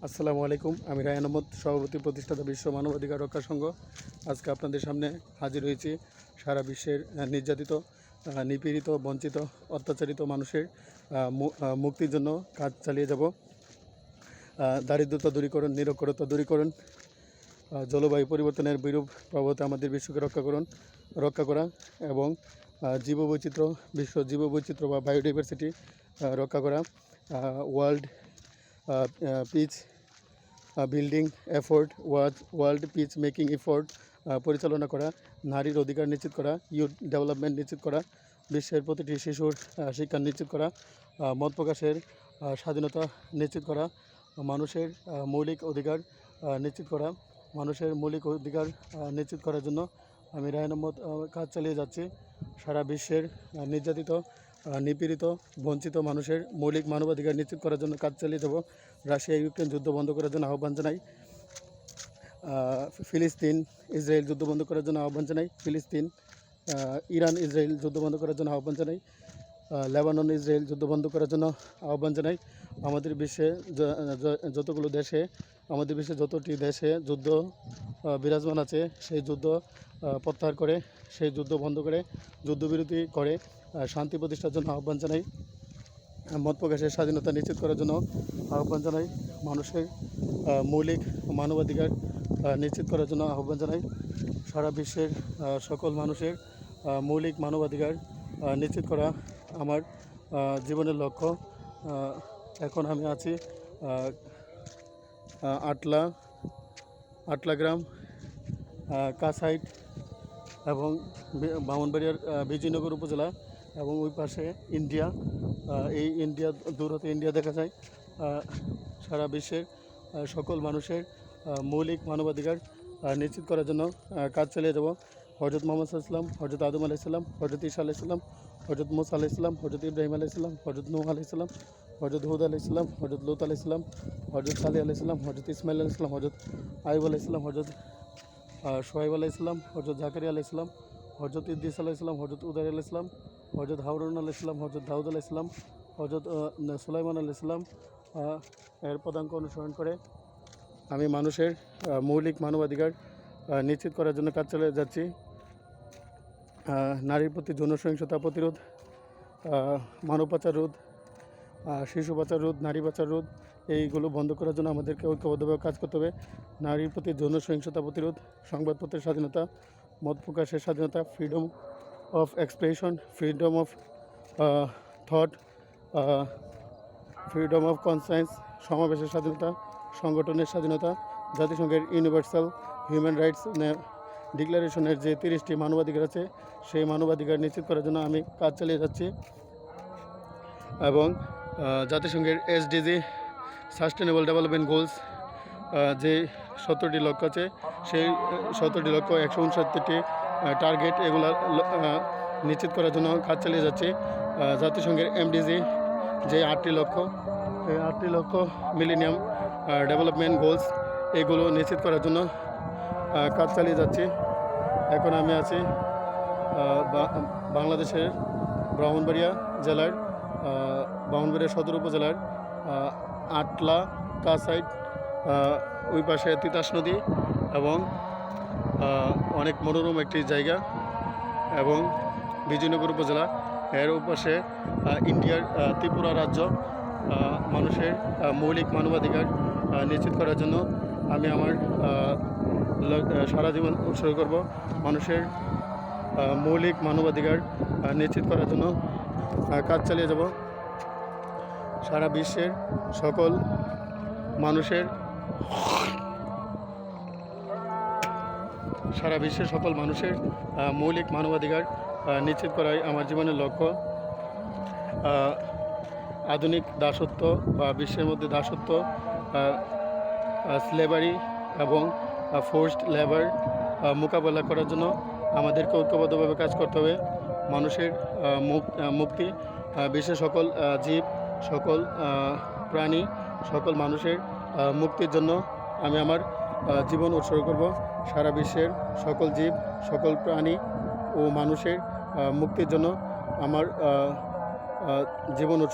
আসসালামু আলাইকুম। আমি রায়হান আহমদ, সভাপতি, প্রতিষ্ঠাতা বিশ্ব মানবাধিকার রক্ষা সংঘ। আজকে আপনাদের সামনে হাজির হয়েছি সারা বিশ্বের নির্যাতিত, নিপীড়িত, বঞ্চিত, অত্যাচারিত মানুষের মুক্তির জন্য কাজ চালিয়ে যাব। দারিদ্রতা দূরীকরণ, নিরক্ষরতা দূরীকরণ, জলবায়ু পরিবর্তনের বিরূপ প্রভাবতে আমাদের বিশ্বকে রক্ষা করা এবং জীববৈচিত্র্য, বিশ্ব জীববৈচিত্র্য বা বায়োডাইভার্সিটি রক্ষা করা, world peace building effort, world peace making effort পরিচালনা করা, নারীর অধিকার নিশ্চিত করা, ইউথ ডেভেলপমেন্ট নিশ্চিত করা, বিশ্বের প্রতিটি শিশুর শিক্ষা নিশ্চিত করা, মত প্রকাশের স্বাধীনতা নিশ্চিত করা, মানুষের মৌলিক অধিকার নিশ্চিত করা, মানুষের মৌলিক অধিকার নিশ্চিত করার জন্য আমি রায়হান আহমদ কাজ চালিয়ে যাচ্ছি। সারা বিশ্বের নির্যাতিত, নিপীড়িত, বঞ্চিত মানুষের মৌলিক মানবাধিকার নিশ্চিত করার জন্য কাজ চালিয়ে যাব। রাশিয়া ইউক্রেন যুদ্ধ বন্ধ করার জন্য আহ্বান জানাই। ফিলিস্তিন ইসরায়েল যুদ্ধ বন্ধ করার জন্য আহ্বান জানাই। ফিলিস্তিন ইরান ইসরায়েল যুদ্ধ বন্ধ করার জন্য আহ্বান জানাই। লেবানন ইসরায়েল যুদ্ধ বন্ধ করার জন্য আহ্বান জানাই। আমাদের বিশ্বে যতটি দেশে যুদ্ধ বিরাজমান আছে, সেই যুদ্ধ প্রত্যাহার করে, সেই যুদ্ধ বন্ধ করে, যুদ্ধবিরতি করে শান্তি প্রতিষ্ঠার জন্য আহ্বান জানাই। মত প্রকাশের স্বাধীনতা নিশ্চিত করার জন্য আহ্বান জানাই। মানুষের মৌলিক মানবাধিকার নিশ্চিত করার জন্য আহ্বান জানাই। সারা বিশ্বের সকল মানুষের মৌলিক মানবাধিকার নিশ্চিত করা আমার জীবনের লক্ষ্য। এখন আমি আছি আটলা গ্রাম, কাসাইট এবং ব্রাহ্মণবাড়িয়ার বিজয়নগর উপজেলা, এবং ওই পাশে ইন্ডিয়া। এই ইন্ডিয়া, দূর হতে ইন্ডিয়া দেখা যায়। সারা বিশ্বের সকল মানুষের মৌলিক মানবাধিকার নিশ্চিত করার জন্য কাজ চালিয়ে যাব। হজরত মোহাম্মদ সাল্লাল্লাহু আলাইহি ওয়াসাল্লাম, হজরত আদম আলাইহিসসালাম, হজরত ঈসা আলাইহিসসালাম, হজরত মুসা আলাইহিসসালাম, হজরত ইব্রাহিম আলাইহিসসালাম, হজরত নূহ আলাইহিসসালাম, হজরত হুদ আলাইহিসসালাম, হজরত লূত আলাইহিসসালাম, হজরত সালেহ আলাইহিসসালাম, হজরত ইসমাইল আলাইহিসসালাম, হজরত আইয়ুব আলাইহিসসালাম, হজরত শোয়েব আলাইহিসসালাম, হজরত জাকারিয়া আলাইহিসসালাম, হজরত ইদ্রিস আলাইহিসসালাম, হজরত উদাইর আলাইহিসসালাম, হজরত হারুন আলাইহিসসালাম, হজরত দাউদ আলাইহিসসালাম, হজরত সুলাইমান আলাইহিসসালাম এর পদাঙ্ক অনুসরণ করে আমি মানুষের মৌলিক মানবাধিকার নিশ্চিত করার জন্য কাজ চালিয়ে যাচ্ছি। নারীর প্রতি যৌন সহিংসতা প্রতিরোধ, মানব পাচার রোধ, শিশু পাচার রোধ, নারী পাচার রোধ, এইগুলো বন্ধ করার জন্য আমাদেরকে ঐক্যবদ্ধভাবে কাজ করতে হবে। নারীর প্রতি যৌন সহিংসতা প্রতিরোধ, সংবাদপত্রের স্বাধীনতা, মত প্রকাশের স্বাধীনতা, freedom of expression, freedom of thought, freedom of conscience, সমাবেশের স্বাধীনতা, সংগঠনের স্বাধীনতা, জাতিসংঘের ইউনিভার্সাল হিউম্যান রাইটস ডিক্লারেশনের যে 30টি মানবাধিকার আছে, সেই মানবাধিকার নিশ্চিত করার জন্য আমি কাজ চালিয়ে যাচ্ছি। এবং জাতিসংঘের SDG সাস্টেনেবল ডেভেলপমেন্ট গোলস যে 70টি লক্ষ্য আছে, সেই 70টি লক্ষ্য, 169টি টার্গেট, এগুলো নিশ্চিত করার জন্য কাজ চালিয়ে যাচ্ছি। জাতিসংঘের MDG যে 8টি লক্ষ্য, এই 8টি লক্ষ্য মিলেনিয়াম ডেভেলপমেন্ট গোলস, এগুলো নিশ্চিত করার জন্য কাজ চালিয়ে যাচ্ছি। এখন আমি আছি বাংলাদেশের ব্রাহ্মণবাড়িয়া জেলার, ব্রাহ্মণবাড়িয়া সদর উপজেলার আটলা কাসাইট, ওই পাশে তিতাস নদী এবং অনেক মনোরম একটি জায়গা, এবং বিজয়নগর উপজেলা, এর ওপাশে ইন্ডিয়ার ত্রিপুরা রাজ্য। মানুষের মৌলিক মানবাধিকার নিশ্চিত করার জন্য আমি আমার সারা জীবন উৎসর্গ করব। মানুষের মৌলিক মানবাধিকার নিশ্চিত করার জন্য কাজ চালিয়ে যাব। সারা বিশ্বের সকল মানুষের মৌলিক মানবাধিকার নিশ্চিত করাই আমার জীবনের লক্ষ্য। আধুনিক দাসত্ব বা বিশ্বের মধ্যে দাসত্ব, স্লেভারি এবং ফোর্সড লেবার মোকাবেলা করার জন্য আমাদেরকে ঐক্যবদ্ধভাবে কাজ করতে হবে। মানুষের মুক্তি, বিশ্বের সকল জীব, সকল প্রাণী, সকল মানুষের মুক্তির জন্য আমি আমার জীবন উৎসর্গ করব। সারা বিশ্বের সকল জীব, সকল প্রাণী ও মানুষের মুক্তির জন্য আমার জীবন উৎসর্গ